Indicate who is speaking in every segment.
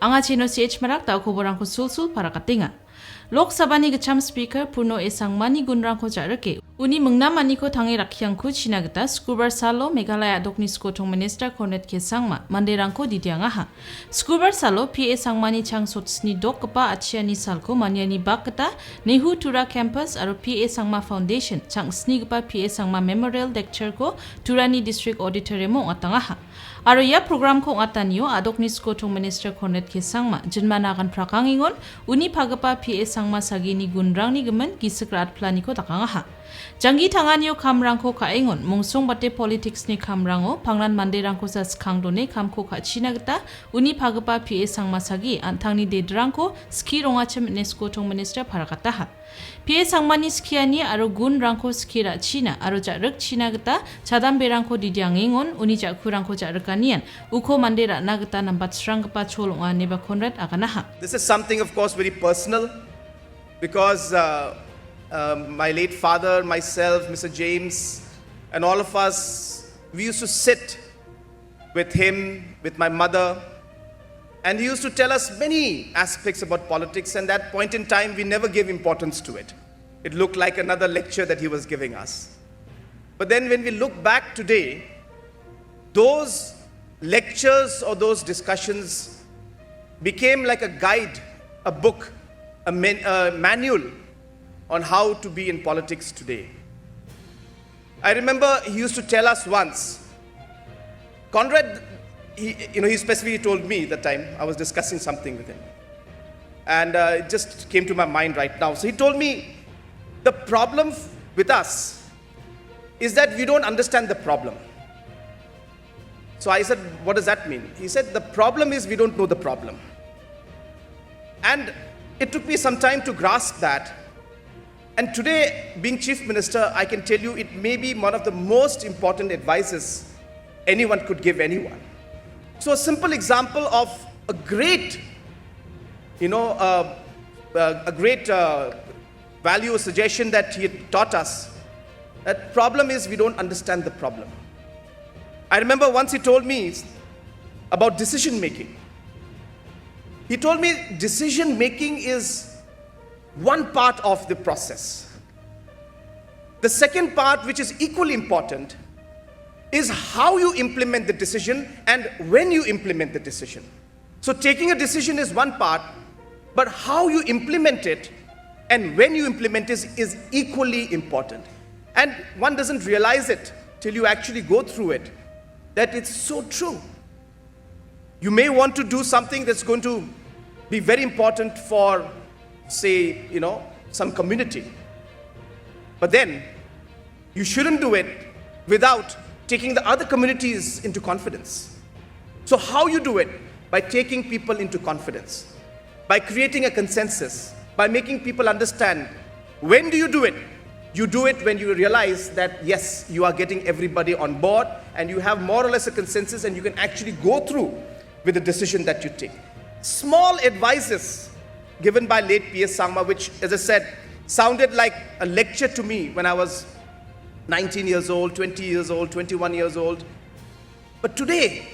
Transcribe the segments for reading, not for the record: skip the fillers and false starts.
Speaker 1: Anga chino CH marak tau kuborangko sul-sul para katinga. Lok Sabha-ni gitcham Speaker Purno A Sangma-ni gunrangko rike. Uni mingnamaniko tange rakkiangkuchina gita Sukrobar salo Meghalaya dokni Skotong Minister Conrad ke sangma manderangko didiangaha. Sukrobar salo PA Sangma-ni chang sotsni dok kepa achiani salko maniani bak gita Nehu Tura Campus aro PA Sangma Foundation chang sni kepa PA Sangma Memorial Lecture ko Turani District Auditorium ngatangaha. Aro ya program ko ngatanyo adokni Skotong Minister Conrad ke sangma jenmanakan prakangingon uni pagapa PA Sangma sagini gunrang ni gemen gisekrat planiko takangaha. Jangi tanganyo kamrangko kaengon mungsong bate politics ni kamrango panglan manderangko sa skangdone kamko kachina gita uni pagapa PA Sangma sagi antangni dedrangko ski rongachem ne Skotong Minister parakataha. PA Sangma-ni skiani aro gunrangko skira china aro jarak china gita chadamberangko didiangengon uni jakurangko jarakanian uko mandera nagita nambat srangpa cholonga neba Conrad aganaha.
Speaker 2: This is something of course very personal because my late father, myself, Mr. James and all of us, we used to sit with him, with my mother, and he used to tell us many aspects about politics, and at that point in time we never gave importance to it. It looked like another lecture that he was giving us. But then when we look back today, those lectures or those discussions became like a guide, a book, a manual on how to be in politics today. I remember he used to tell us once, Conrad, he specifically told me that time, I was discussing something with him. And it just came to my mind right now. So he told me, the problem with us is that we don't understand the problem. So I said, what does that mean? He said, the problem is we don't know the problem. And it took me some time to grasp that. And today, being Chief Minister, I can tell you it may be one of the most important advices anyone could give anyone. So a simple example of a great, value or suggestion that he had taught us. That problem is we don't understand the problem. I remember once he told me about decision making. He told me decision making is one part of the process. The second part, which is equally important, is how you implement the decision and when you implement the decision. So taking a decision is one part, but how you implement it and when you implement it is equally important. And one doesn't realize it till you actually go through it, that it's so true. You may want to do something that's going to be very important for, say, some community. But then you shouldn't do it without taking the other communities into confidence. So how you do it? By taking people into confidence, by creating a consensus, by making people understand. When do you do it? You do it when you realize that yes, you are getting everybody on board and you have more or less a consensus and you can actually go through with the decision that you take. Small advices given by late P. S. Sangma, which, as I said, sounded like a lecture to me when I was 19 years old, 20 years old, 21 years old. But today,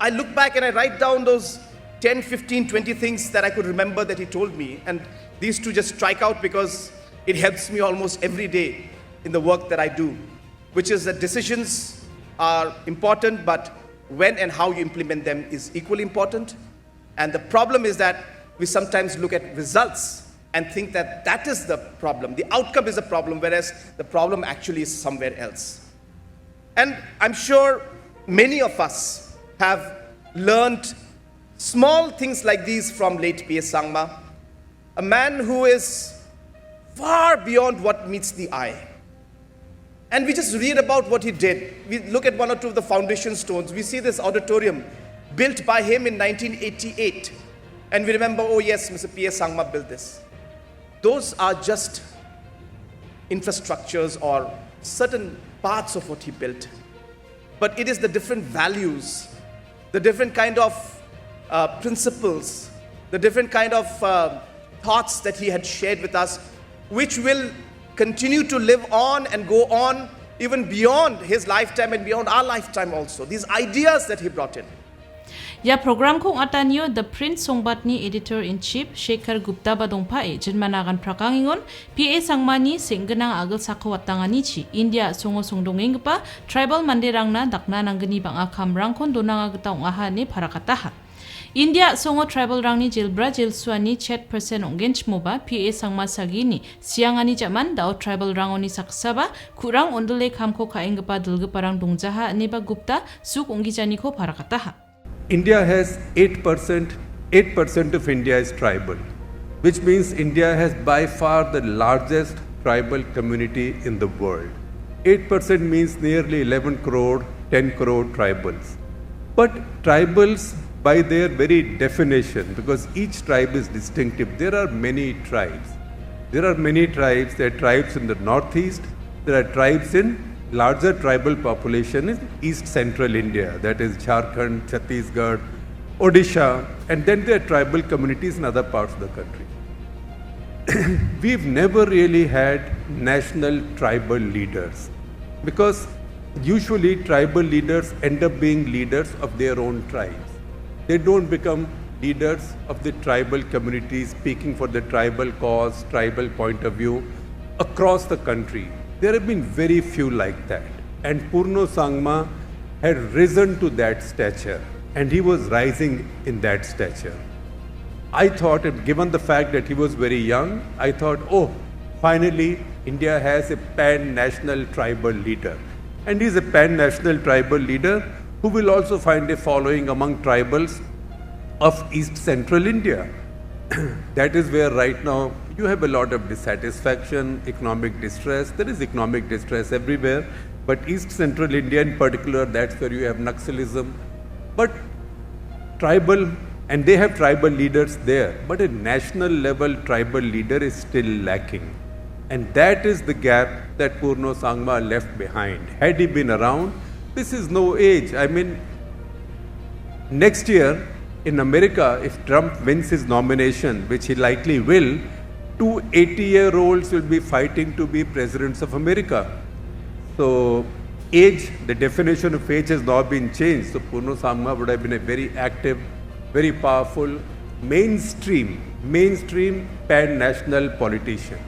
Speaker 2: I look back and I write down those 10, 15, 20 things that I could remember that he told me. And these two just strike out because it helps me almost every day in the work that I do, which is that decisions are important, but when and how you implement them is equally important. And the problem is that we sometimes look at results and think that that is the problem. The outcome is the problem, whereas the problem actually is somewhere else. And I'm sure many of us have learned small things like these from late P. S. Sangma, a man who is far beyond what meets the eye. And we just read about what he did. We look at one or two of the foundation stones. We see this auditorium built by him in 1988. And we remember, oh yes, Mr. P. S. Sangma built this. Those are just infrastructures or certain parts of what he built. But it is the different values, the different kind of principles, the different kind of thoughts that he had shared with us, which will continue to live on and go on even beyond his lifetime and beyond our lifetime also. These ideas that he brought in.
Speaker 1: Ya program kong atanyo the print songbat ni editor-in-chief Speaker Gupta badongpa jenmanagan prakangingon PA Sangma-ni senggenang agel sakawatangani chi India songo songdongengpa tribal manderangna dakna nanggeni bang akamrangkon donanga getaung aha ni parakataha. India songo tribal rangni jilbra jilsuani chat percent ongench moba PA Sangma sagini siangani jaman dao tribal rangoni saksaba kurang ondole kamko kaengpa dulgeparang dongjaha neba Gupta suk ongijaniko parakataha.
Speaker 3: India has 8% of India is tribal, which means India has by far the largest tribal community in the world. 8% means nearly 11 crore, 10 crore tribals. But tribals, by their very definition, because each tribe is distinctive, there are many tribes. There are many tribes. There are tribes in the northeast. There are tribes in larger tribal population in east central India, that is Jharkhand, Chhattisgarh, Odisha, and then there are tribal communities in other parts of the country. We've never really had national tribal leaders because usually tribal leaders end up being leaders of their own tribes. They don't become leaders of the tribal communities speaking for the tribal cause, tribal point of view across the country. There have been very few like that. And Purno Sangma had risen to that stature, and he was rising in that stature. I thought, given the fact that he was very young, I thought, oh, finally India has a pan-national tribal leader. And he's a pan-national tribal leader who will also find a following among tribals of East Central India. That is where right now you have a lot of dissatisfaction, economic distress. There is economic distress everywhere, but East Central India in particular, that's where you have Naxalism. But tribal, and they have tribal leaders there, but a national level tribal leader is still lacking. And that is the gap that Purno Sangma left behind. Had he been around, this is no age. I mean, next year in America, if Trump wins his nomination, which he likely will, 2 80-year-olds will be fighting to be presidents of America. So age, the definition of age has now been changed. So Purno Sangma would have been a very active, very powerful, mainstream pan-national politician.